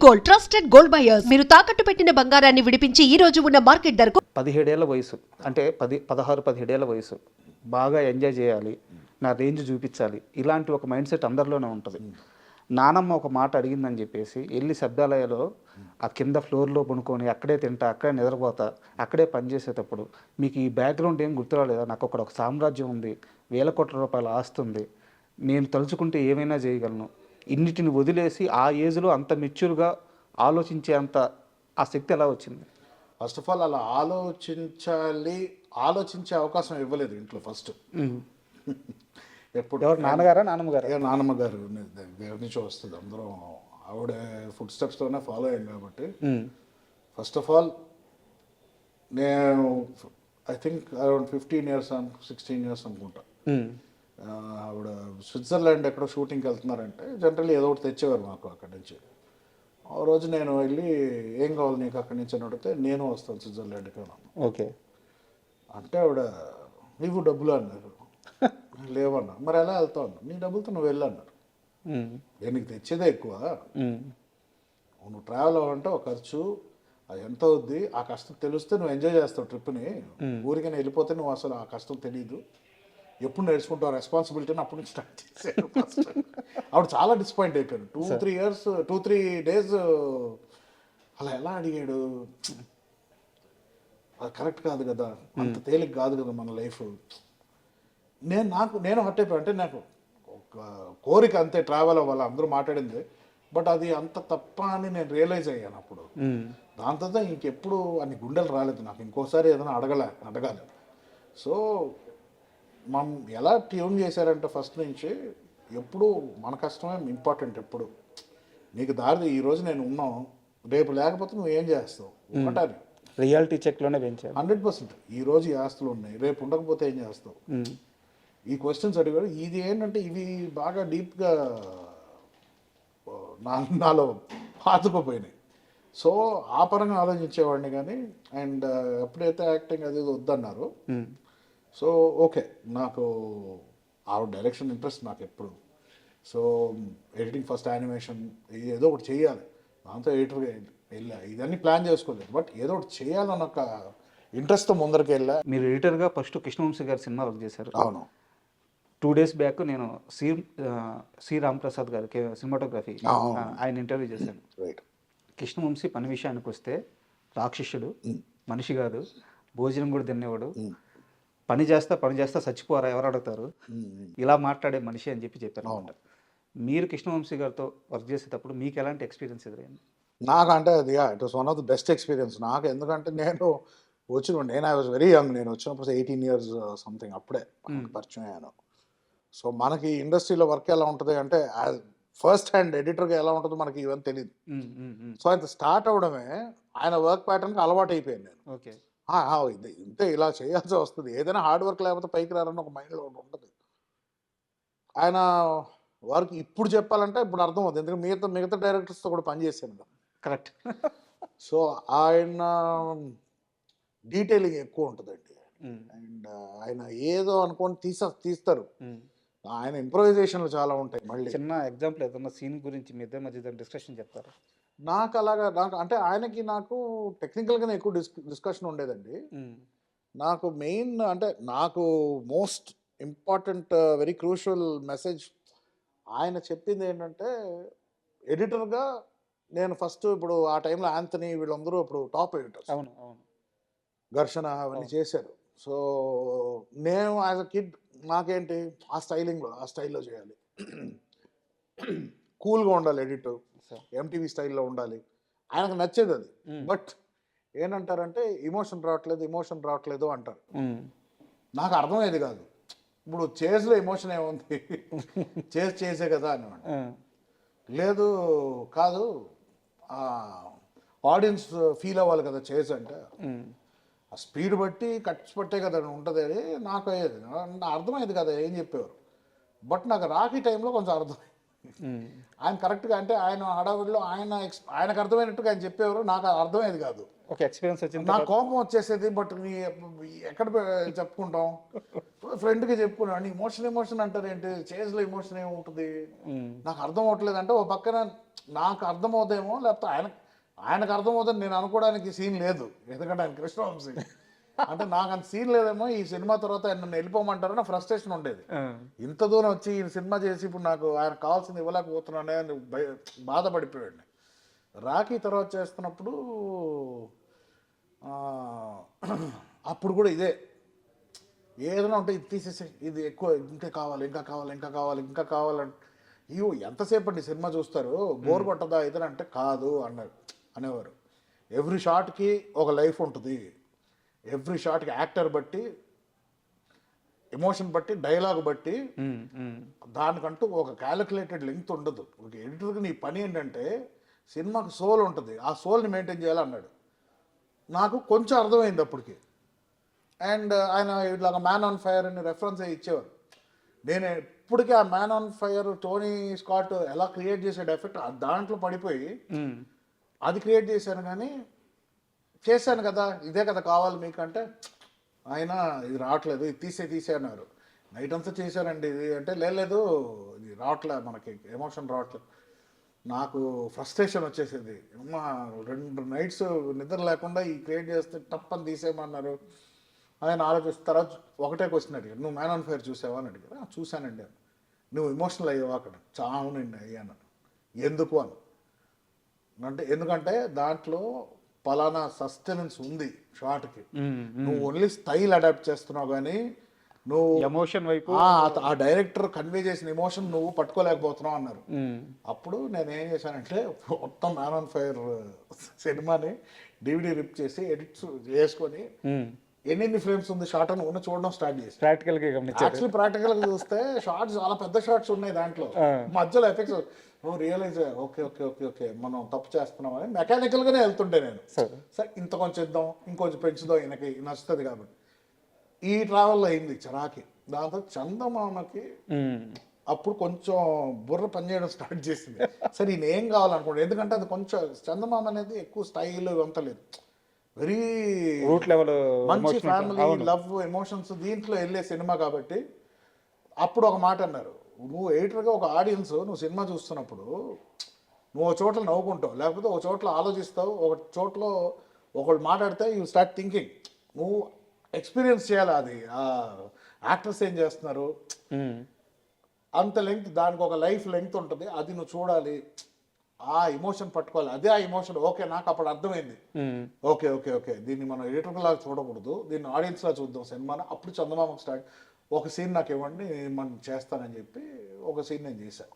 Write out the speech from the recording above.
Gold trusted gold buyers మీరు తాకట్టు పెట్టిన బంగారాన్ని విడిపించి ఈ రోజు ఉన్న మార్కెట్ ధరకు 17 ఏళ్ల వయసు అంటే 16-17 ఏళ్ల వయసు బాగా ఎంజాయ్ చేయాలి, నా రేంజ్ చూపించాలి, ఇలాంటి ఒక మైండ్ సెట్ అందరిలోనే ఉంటుంది. నానమ్మ ఒక మాట అడిగిందని చెప్పేసి వెళ్ళి శబ్దాలయాలో ఆ కింద ఫ్లోర్లో పడుకొని అక్కడే తింటా, అక్కడే నిద్రపోతా, అక్కడే పనిచేసేటప్పుడు మీకు ఈ బ్యాక్గ్రౌండ్ ఏం గుర్తురాలేదా? నాకు ఒక సామ్రాజ్యం ఉంది, వేల కోట్ల రూపాయల ఆస్తి ఉంది, నేను తలుచుకుంటే ఏమైనా చేయగలను, ఇన్నిటిని వదిలేసి ఆ ఏజ్లో అంత మెచ్యూర్గా ఆలోచించే అంత ఆ శక్తి ఎలా వచ్చింది? ఫస్ట్ ఆఫ్ ఆల్ అలా ఆలోచించే అవకాశం ఇవ్వలేదు ఇంట్లో ఫస్ట్. ఎప్పుడు ఎవరు, నాన్నగారా నాన్నమ్మగారా? నాన్నమ్మ గారు దగ్గర నుంచి వస్తుంది, అందరం ఆవిడ ఫుడ్ స్టెప్స్తోనే ఫాలో అయ్యాం కాబట్టి. ఫస్ట్ ఆఫ్ ఆల్ నేను I think around 15 years 16 years అనుకుంటా. ఆవిడ స్విట్జర్లాండ్ ఎక్కడో షూటింగ్కి వెళ్తున్నారంటే జనరల్లీ ఏదో ఒకటి తెచ్చేవారు మాకు అక్కడి నుంచి. ఆ రోజు నేను వెళ్ళి ఏం కావాలి నీకు అక్కడి నుంచి అని అడిగితే నేను వస్తాను స్విట్జర్లాండ్కి అన్నాను. ఓకే అంటే ఆవిడ నీకు డబ్బులు అన్నారు. లేవన్నా. మరి ఎలా వెళ్తావు అన్నా. నీ డబ్బులతో నువ్వు వెళ్ళు అన్నారు. నేను నీకు తెచ్చేదే ఎక్కువ, నువ్వు ట్రావెల్ అవ్వాలంటే ఒక ఖర్చు, అది ఎంత అవుద్ది, ఆ కష్టం తెలిస్తే నువ్వు ఎంజాయ్ చేస్తావు ట్రిప్ని. ఊరికైనా వెళ్ళిపోతే నువ్వు అసలు ఆ కష్టం తెలియదు, ఎప్పుడు నేర్చుకుంటావు రెస్పాన్సిబిలిటీని అప్పటి నుంచి స్టార్ట్ చేశాను ఫస్ట్. ఆవిడ చాలా డిసప్పాయింట్ అయిపోయాను. 2-3 days అలా ఎలా అడిగాడు, అది కరెక్ట్ కాదు కదా, అంత తేలిక కాదు కదా మన లైఫ్. నేను హర్ట్ అయిపోయాను. అంటే నాకు ఒక కోరిక అంతే, ట్రావెల్ అవ్వాలి, అందరూ మాట్లాడింది, బట్ అది అంత తప్ప అని నేను రియలైజ్ అయ్యాను అప్పుడు. దాని తర్వాత ఇంకెప్పుడు అన్ని గుండెలు రాలేదు నాకు, ఇంకోసారి ఏదైనా అడగాలి. సో మనం ఎలా ట్యూన్ చేశారంటే ఫస్ట్ నుంచి ఎప్పుడు మన కష్టమే ఇంపార్టెంట్. ఎప్పుడు నీకు దారి ఈరోజు నేను ఉన్నాను, రేపు లేకపోతే నువ్వు ఏం చేస్తావు ఒకటారి రియాలిటీ చెక్లోనే పెంచాను 100%. ఈరోజు ఈ ఆస్తులు ఉన్నాయి, రేపు ఉండకపోతే ఏం చేస్తావు? ఈ క్వశ్చన్స్ అడిగాడు. ఇది ఏంటంటే ఇవి బాగా డీప్గా నాలో పాతుకుపోయినాయి. సో ఆ పరంగా ఆలోచించేవాడిని కానీ. అండ్ ఎప్పుడైతే యాక్టింగ్ అది వద్దన్నారు, సో ఓకే, నాకు ఆ డైరెక్షన్ ఇంట్రెస్ట్ నాకు ఎప్పుడు. సో ఎడిటింగ్ ఫస్ట్ యానిమేషన్ ఏదో ఒకటి చేయాలి, దాంతో ఎడిటర్గా వెళ్ళా. ఇదన్నీ ప్లాన్ చేసుకోలేదు, బట్ ఏదో ఒకటి చేయాలని ఒక ఇంట్రెస్ట్తో ముందరికి వెళ్ళా. మీరు ఎడిటర్గా ఫస్ట్ కృష్ణవంశీ గారి సినిమా వర్క్ చేశారు. అవును. 2 days బ్యాక్ నేను సి రామప్రసాద్ గారికి సినిమాటోగ్రఫీ ఆయన ఇంటర్వ్యూ చేశాను. రైట్. కృష్ణవంశీ పని విషయానికి వస్తే రాక్షసుడు, మనిషి కాదు, భోజనం కూడా తినేవాడు, పని చేస్తా చచ్చిపోరా ఎవరు అడుగుతారు, ఇలా మాట్లాడే మనిషి అని చెప్పారు అనమాట. మీరు కృష్ణవంశీ గారితో వర్క్ చేసేటప్పుడు మీకు ఎలాంటి ఎక్స్పీరియన్స్ ఎదురైంది? నాకు అంటే అది it was one of the best experience నాకు. ఎందుకంటే నేను ఐ వాజ్ వెరీ యంగ్. నేను వచ్చినప్పుడు 18 years సంథింగ్ అప్పుడే పరిచయం అయ్యాను. సో మనకి ఇండస్ట్రీలో వర్క్ ఎలా ఉంటుంది అంటే ఫస్ట్ హ్యాండ్ ఎడిటర్గా ఎలా ఉంటుందో మనకి ఇవన్నీ తెలియదు. సో ఆయన స్టార్ట్ అవడమే ఆయన వర్క్ ప్యాటర్న్కి అలవాటు అయిపోయాను నేను. ఓకే, ఇంతే ఇలా చేయాల్సి వస్తుంది, ఏదైనా హార్డ్ వర్క్ లేకపోతే పైకి రారని ఒక మైండ్లో ఉంటుంది. ఆయన వర్క్ ఇప్పుడు చెప్పాలంటే ఇప్పుడు అర్థం అవుతుంది, ఎందుకంటే మిగతా డైరెక్టర్స్తో కూడా పనిచేశాను. కరెక్ట్. సో ఆయన డీటెయిలింగ్ ఎక్కువ ఉంటుందండి. అండ్ ఆయన ఏదో అనుకొని తీస్తారు. ఆయన ఇంప్రొవైజేషన్లు చాలా ఉంటాయి. మళ్ళీ చిన్న ఎగ్జాంపుల్ ఏదన్నా సీన్ గురించి మీ ఇద్దరి మధ్య డిస్కషన్ చెప్తారా? నాకు అంటే ఆయనకి నాకు టెక్నికల్గానే ఎక్కువ డిస్కషన్ ఉండేదండి. నాకు మెయిన్ అంటే నాకు most important very crucial message ఆయన చెప్పింది ఏంటంటే, ఎడిటర్గా నేను ఫస్ట్ ఇప్పుడు ఆ టైంలో యాంథనీ వీళ్ళందరూ ఇప్పుడు టాప్ ఎడిటర్స్, అవును అవును, ఘర్షణ అవన్నీ చేశారు. సో నేను యాజ్ అ కిడ్ నాకేంటి ఆ స్టైల్లో చేయాలి, కూల్గా ఉండాలి, ఎడిటర్ ఎంటీవీ స్టైల్లో ఉండాలి, ఆయనకు నచ్చేది అది. బట్ ఏంటంటారంటే ఎమోషన్ రావట్లేదు అంటారు. నాకు అర్థమయ్యేది కాదు. ఇప్పుడు చేజ్లో ఎమోషన్ ఏముంది, చేసే కదా అని. లేదు కాదు, ఆడియన్స్ ఫీల్ అవ్వాలి కదా చేజ్ అంటే, ఆ స్పీడ్ బట్టి కట్స్ పట్టే కదా ఉంటుంది అని నాకు అయ్యేది. అర్థమయ్యేది కదా ఏం చెప్పేవారు. బట్ నాకు రాఖీ టైంలో కొంచెం అర్థమైంది. ఆయన కరెక్ట్గా అంటే ఆయన హడావిడిలో ఆయనకు అర్థమైనట్టుగా ఆయన చెప్పేవారు, నాకు అర్థమయ్యేది కాదు. ఒక ఎక్స్పీరియన్స్ వచ్చింది, నాకు కోపం వచ్చేసేది. బట్ ఎక్కడ చెప్పుకుంటాం, ఫ్రెండ్కి చెప్పుకున్నాను ఎమోషన్ అంటారు ఏంటి, చేజ్లో ఎమోషన్ ఏముంటుంది నాకు అర్థం అవ్వట్లేదు అంటే, ఓ పక్కన నాకు అర్థమవుతాయేమో, లేకపోతే ఆయనకు అర్థమవుతుంది నేను అనుకోవడానికి సీన్ లేదు, ఎందుకంటే ఆయన కృష్ణవంశీ అంటే నాకు అంత సీన్ లేదేమో, ఈ సినిమా తర్వాత నన్ను వెళ్ళిపోమంటారో నా ఫ్రస్ట్రేషన్ ఉండేది. ఇంత దూరం వచ్చి ఈ సినిమా చేసి ఇప్పుడు నాకు ఆయన కావాల్సింది ఇవ్వలేకపోతున్నానే అని బాధపడిపోయాడు. రాఖీ తర్వాత చేస్తున్నప్పుడు అప్పుడు కూడా ఇదే, ఏదైనా ఉంటే ఇది తీసేసి, ఇది ఎక్కువ ఇంకా కావాలి ఇంకా కావాలి ఇంకా కావాలి ఇంకా కావాలంటే, అయ్యో ఎంతసేపు అండి సినిమా చూస్తారు, బోర్ కొట్టదా ఏదైనా అంటే, కాదు అనేవారు. ఎవ్రీ షాట్కి ఒక లైఫ్ ఉంటుంది, ఎవ్రీ షాట్కి యాక్టర్ బట్టి, ఎమోషన్ బట్టి, డైలాగ్ బట్టి, దానికంటూ ఒక క్యాలిక్యులేటెడ్ లెంగ్త్ ఉండదు. ఒక ఎడిటర్కి నీ పని ఏంటంటే సినిమాకి సోల్ ఉంటుంది, ఆ సోల్ని మెయింటైన్ చేయాలన్నాడు. నాకు కొంచెం అర్థమైంది అప్పటికి. అండ్ ఆయన ఇట్లాగ మ్యాన్ ఆన్ ఫైర్ అని రెఫరెన్స్ ఇచ్చేవారు. నేను ఇప్పటికీ ఆ man on fire Tony Scott ఎలా క్రియేట్ చేసాడు ఎఫెక్ట్, దాంట్లో పడిపోయి అది క్రియేట్ చేశాను. కానీ చేశాను కదా, ఇదే కదా కావాలి మీకంటే, ఆయన ఇది రావట్లేదు, ఇది తీసే అన్నారు. నైట్ అంతా చేశారండి ఇది అంటే, లేదు ఇది రావట్లే, మనకి ఎమోషన్ రావట్లేదు. నాకు ఫ్రస్ట్రేషన్ వచ్చేసేది. అమ్మ 2 నైట్స్ నిద్ర లేకుండా ఈ క్రియేట్ చేస్తే టప్పని తీసేయమన్నారు. ఆయన ఆలోచిస్తారా, ఒకటే క్వశ్చన్ అడిగారు, నువ్వు మ్యాన్ ఆన్ ఫైర్ చూసావా అని అడిగారు. చూశానండి. నువ్వు ఎమోషనల్ అయ్యావా అక్కడ? చావునండి అయ్యాను. ఎందుకు అని అంటే, ఎందుకంటే దాంట్లో పలానా సస్టెనెన్స్ ఉంది షార్ట్కి, నువ్వు ఓన్లీ స్టైల్ అడాప్ట్ చేస్తున్నావు కానీ నువ్వు ఎమోషన్ వైపు ఆ డైరెక్టర్ కన్వే చేసిన ఎమోషన్ నువ్వు పట్టుకోలేకపోతున్నావు అన్నారు. అప్పుడు నేను ఏం చేశానంటే మొత్తం మ్యాన్ ఆన్ ఫైర్ సినిమాని DVD రిప్ చేసి ఎడిట్స్ చేసుకొని ఎన్ని ఫ్రేమ్స్ ఉంది షార్ట్ అని ఉన్న చూడడం స్టార్ట్ చేసి ప్రాక్టికల్గా గమనించారు. యాక్చువల్లీ ప్రాక్టికల్గా చూస్తే షార్ట్స్ చాలా పెద్ద షార్ట్స్ ఉన్నాయి దాంట్లో, మధ్యలో ఎఫెక్ట్స్ నువ్వు realise okay okay okay okay మనం తప్పు చేస్తున్నాం అని మెకానికల్గానే వెళ్తుంటే నేను, సరే ఇంత కొంచెం ఇద్దాం, ఇంకొంచెం పెంచుదాం, ఈయనకి నచ్చుతుంది కాబట్టి. ఈ ట్రావెల్లో అయింది చరాకి. దాంతో చందమామకి అప్పుడు కొంచెం బుర్ర పనిచేయడం స్టార్ట్ చేసింది. సరే ఈయన ఏం కావాలనుకోండి, ఎందుకంటే అది కొంచెం చందమామ అనేది ఎక్కువ స్టైల్ ఇవంతా లేదు, వెరీ రూట్ లెవెల్ మంచి ఫ్యామిలీ లవ్ ఎమోషన్స్ దీంట్లో వెళ్ళే సినిమా కాబట్టి. అప్పుడు ఒక మాట అన్నారు, నువ్వు ఎడిటర్గా ఒక ఆడియన్స్ నువ్వు సినిమా చూస్తున్నప్పుడు నువ్వు ఒక చోట్ల నవ్వుకుంటావు, లేకపోతే ఒక చోట్ల ఆలోచిస్తావు, ఒక చోట్ల ఒకళ్ళు మాట్లాడితే యూ స్టార్ట్ థింకింగ్. నువ్వు ఎక్స్పీరియన్స్ చేయాలి అది, యాక్టర్స్ ఏం చేస్తున్నారు అంత లెంగ్త్, దానికి ఒక లైఫ్ లెంగ్త్ ఉంటుంది, అది నువ్వు చూడాలి, ఆ ఎమోషన్ పట్టుకోవాలి. అదే ఆ ఎమోషన్. ఓకే నాకు అప్పుడు అర్థమైంది, ఓకే ఓకే ఓకే దీన్ని మనం ఎడిటర్ లాగా చూడకూడదు, దీన్ని ఆడియన్స్ లాగా చూద్దాం సినిమాని. అప్పుడు చందమామకు స్టార్ట్, ఒక సీన్ నాకు ఇవ్వండి మనం చేస్తానని చెప్పి ఒక సీన్ నేను చేశాను.